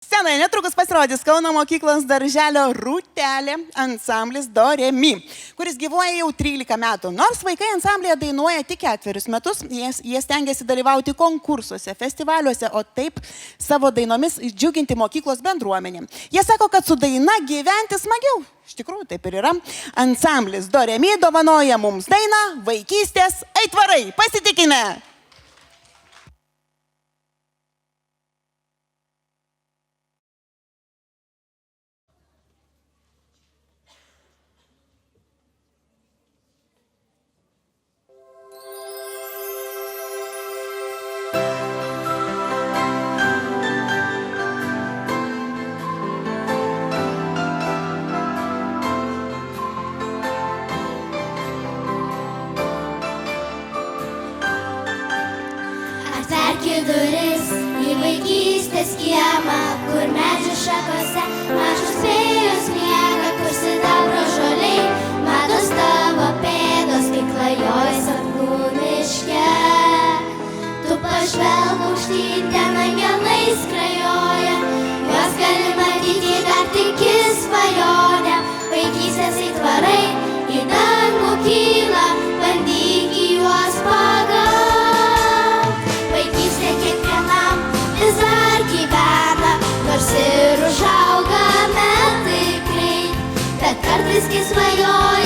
Scenoje netrukus pasirodys Kauno mokyklos darželio Rūtelė ansamblis Do Re Mi, kuris gyvuoja jau 13 metų. Nors vaikai ansamblėje dainuoja tik 4 metus, jie stengiasi dalyvauti konkursuose, festivaliuose, o taip savo dainomis džiuginti mokyklos bendruomenę. Jie sako, kad su daina gyventi smagiau. Iš tikrųjų, taip ir yra. Ansamblis Do Re Mi dovanoja mums dainą Vaikystės aitvarai. Pasitikime! Atverki duris į vaikystės kiemą, kur medžių šakose mažos fėjos miega, kur sidabro žoliai matos tavo pėdos, kai klajoji sapnų miške. Tu pažvelk aukštyn, ten angelai skrajoja, juos gali matyti dar tik į svajonę. Vaikystės aitvarai į dangų kyla, bandyk į juos pagauti. Vaikystė kiekvienam vis dar gyvena, nors ir užauga metai greit, bet kartais kai svajoji